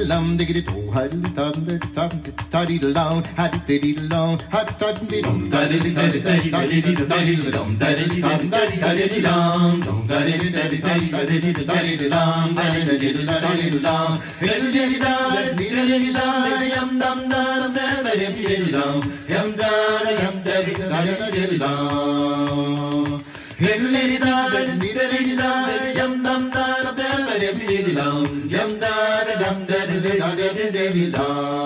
lum diggity do had dum dum taddy long had diddy long had taddy dum taddy taddy taddy taddy dum taddy dum taddy long dum taddy taddy taddy taddy taddy long taddy taddy long taddy taddy yum dum dum taddy long yum dum taddy taddy long Lady da, lady da, yum dum da, lady long, yum da, dum da, lady long.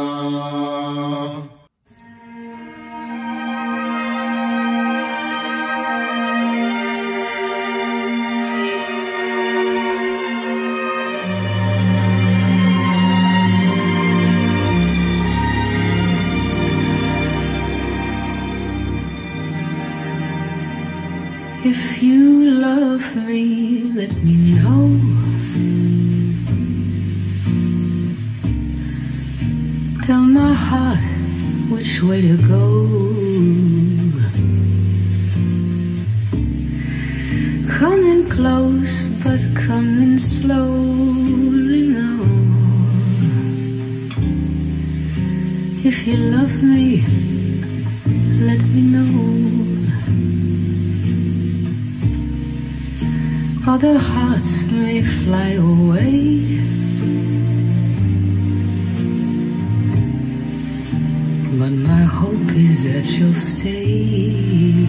If you love me, let me know. Tell my heart which way to go. Come in close, but come in slowly now. If you love me, let me know. Other hearts may fly away, but my hope is that you'll stay.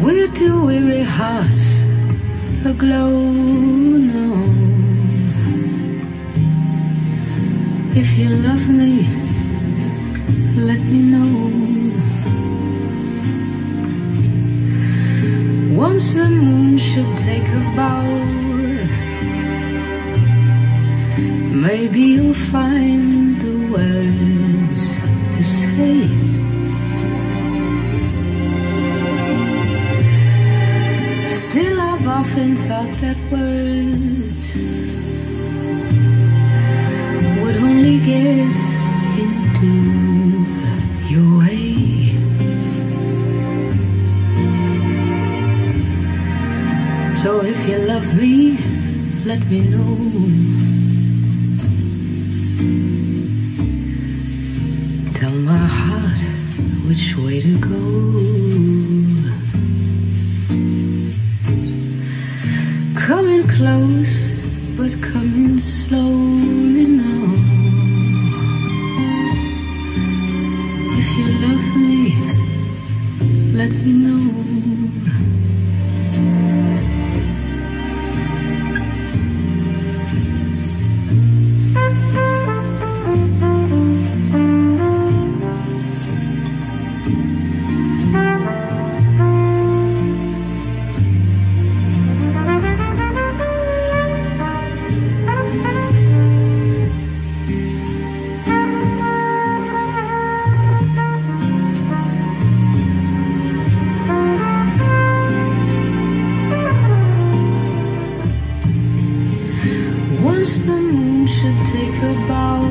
We're two weary hearts aglow now. If you love me, let me know. Once the moon should take a bow, maybe you'll find the words to say. Still I've often thought that words would only get into your way. So if you love me, let me know. Tell my heart which way to go. Come in close, but come in slowly now. If you love me, let me know. Once the moon should take a bow,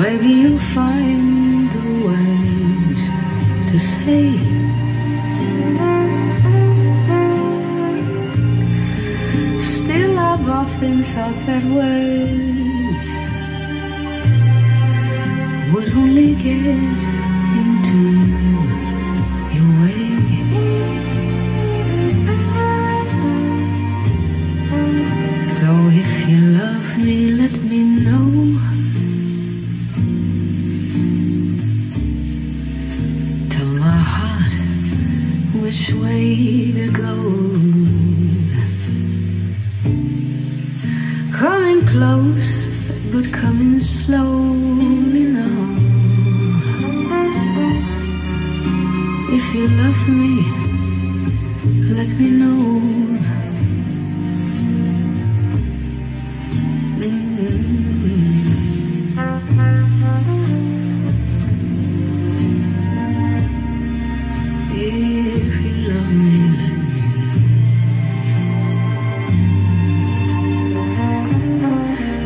maybe you'll find the words to say. Still I've often thought that words would only get into your way. So if you love me, let me know. Tell my heart which way to go. Come in close, but come in slowly now. If you love me, let me know.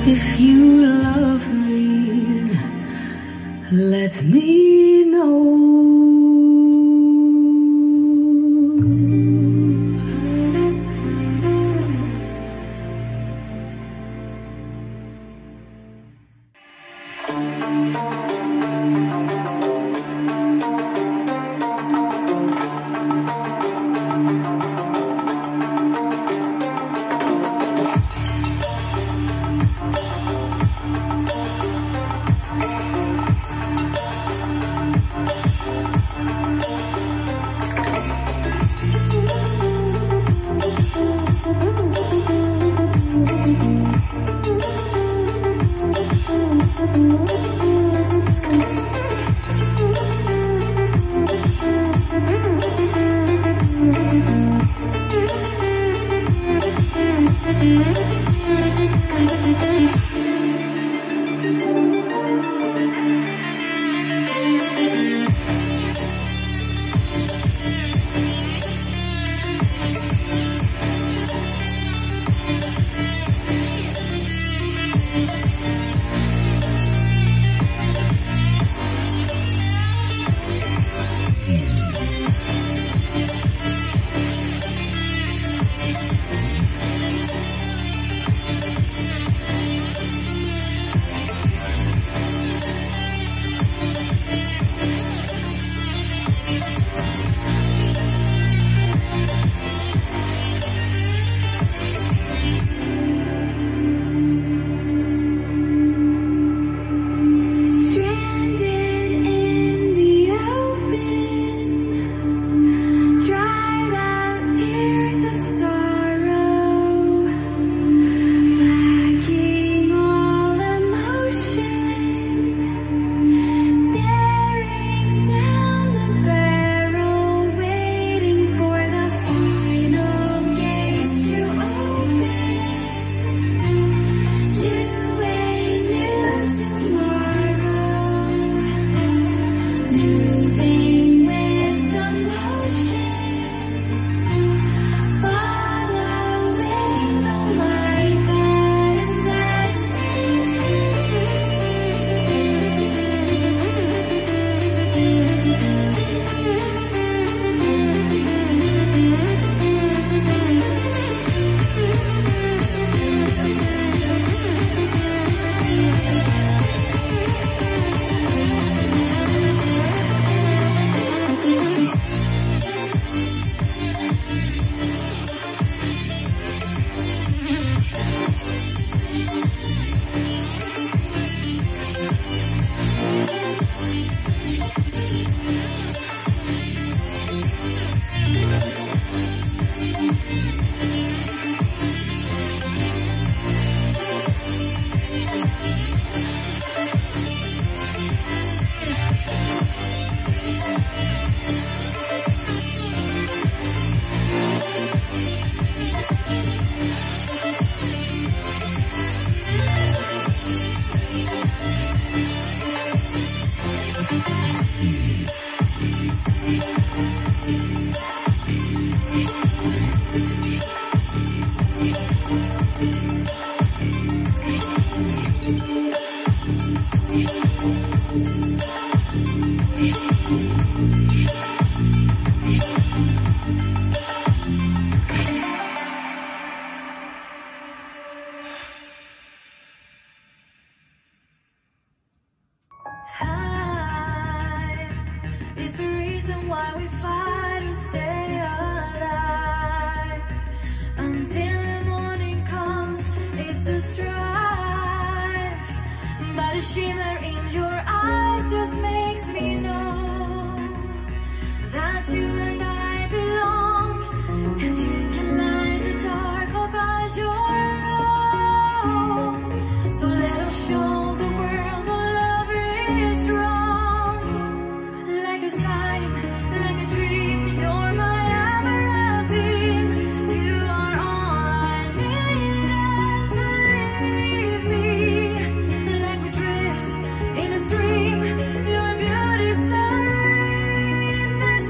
If you love me, let me know.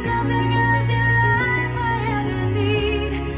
Nothing else in life I ever need.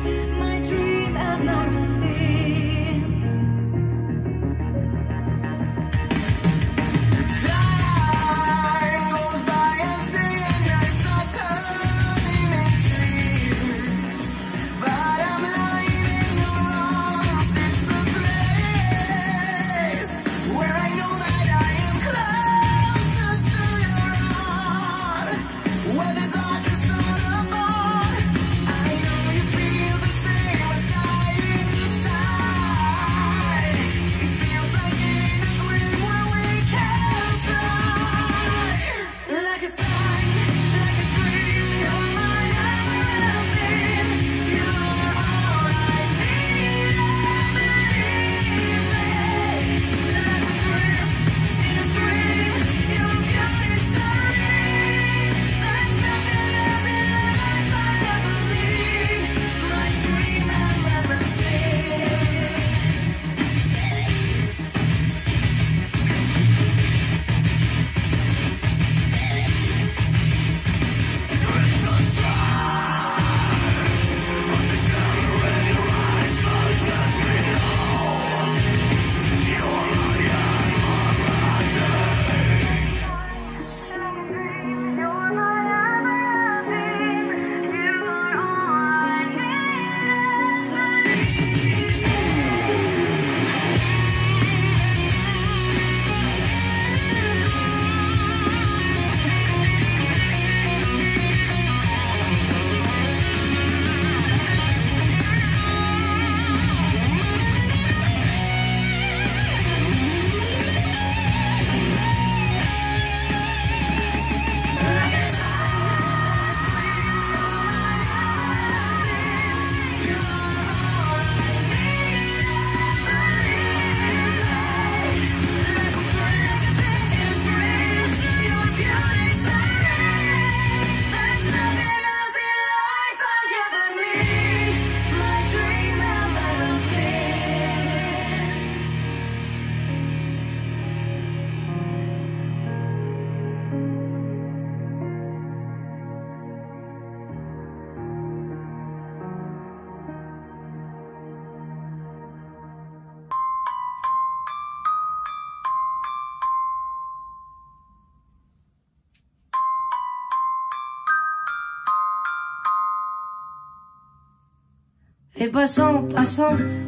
Et passant,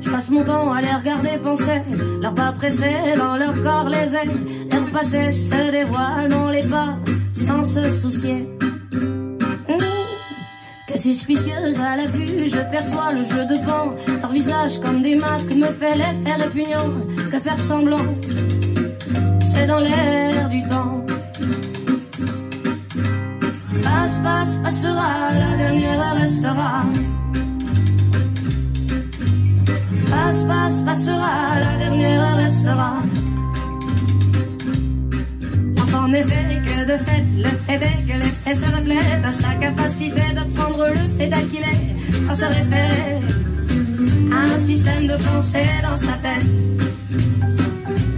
je passe mon temps à les regarder penser. Leurs pas pressés dans leur corps les ailes. L'air passé se dévoile dans les pas sans se soucier. Que suspicieuse à la vue, je perçois le jeu de pan. Leur visage comme des masques me fait l'effet répugnant. Que faire semblant, c'est dans l'air du temps. Passe, passera, la dernière restera. Passe, passera, la dernière restera. En effet, que de fait, le fait est que l'effet se reflète à sa capacité de prendre le fait tel qu'il est, sans se référer à un système de pensée dans sa tête.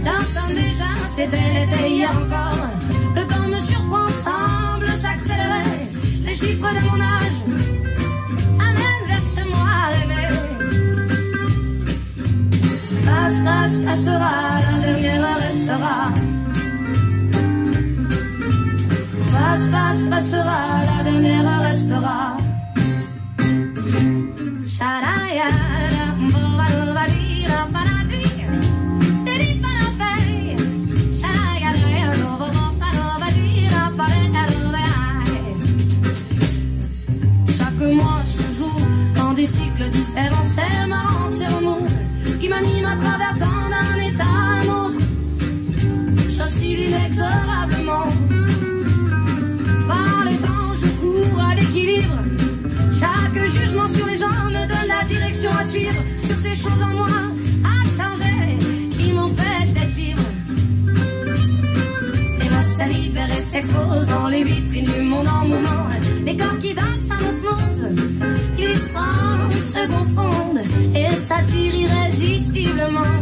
L'instant déjà, c'était l'été hier encore. Le temps me surprend, semble s'accélérer. Les chiffres de mon âge amènent vers ce moi rêvé. Passe, passera, la dernière restera. Passe, passera, la dernière restera. Chaque mois se joue dans des cycles différents. C'est marrant, c'est le monde qui m'anime à travers tant d'un état à un autre. J'oscille inexorablement. Par les temps, je cours à l'équilibre. Chaque jugement sur les gens me donne la direction à suivre. Sur ces choses en moi à changer qui m'empêchent d'être libre. Les voix se libèrent et s'exposent dans les vitrines du monde en mouvement. Les corps qui dansent en osmose, qui se prennent, se confondent et s'attirent irrésistiblement.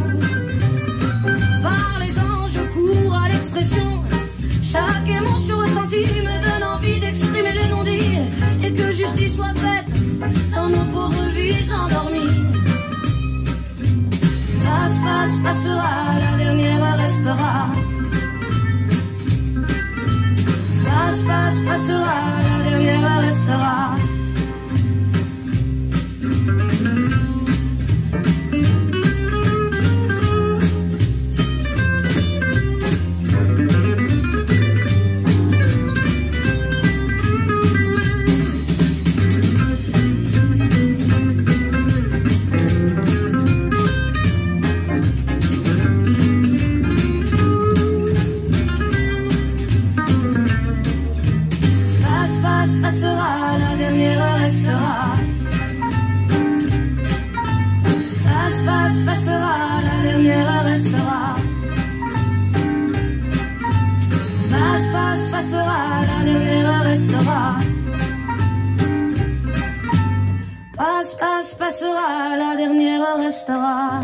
Par les temps, je cours à l'expression. Chaque émotion ressentie me donne envie d'exprimer les non-dits et que justice soit faite dans nos pauvres vies endormies. Passe, passera, la dernière restera. Passe, passera, la dernière restera. Passera, la dernière restera. Passe, passera, la dernière restera. Passe, passera, la dernière restera. Passe, passera, la dernière restera.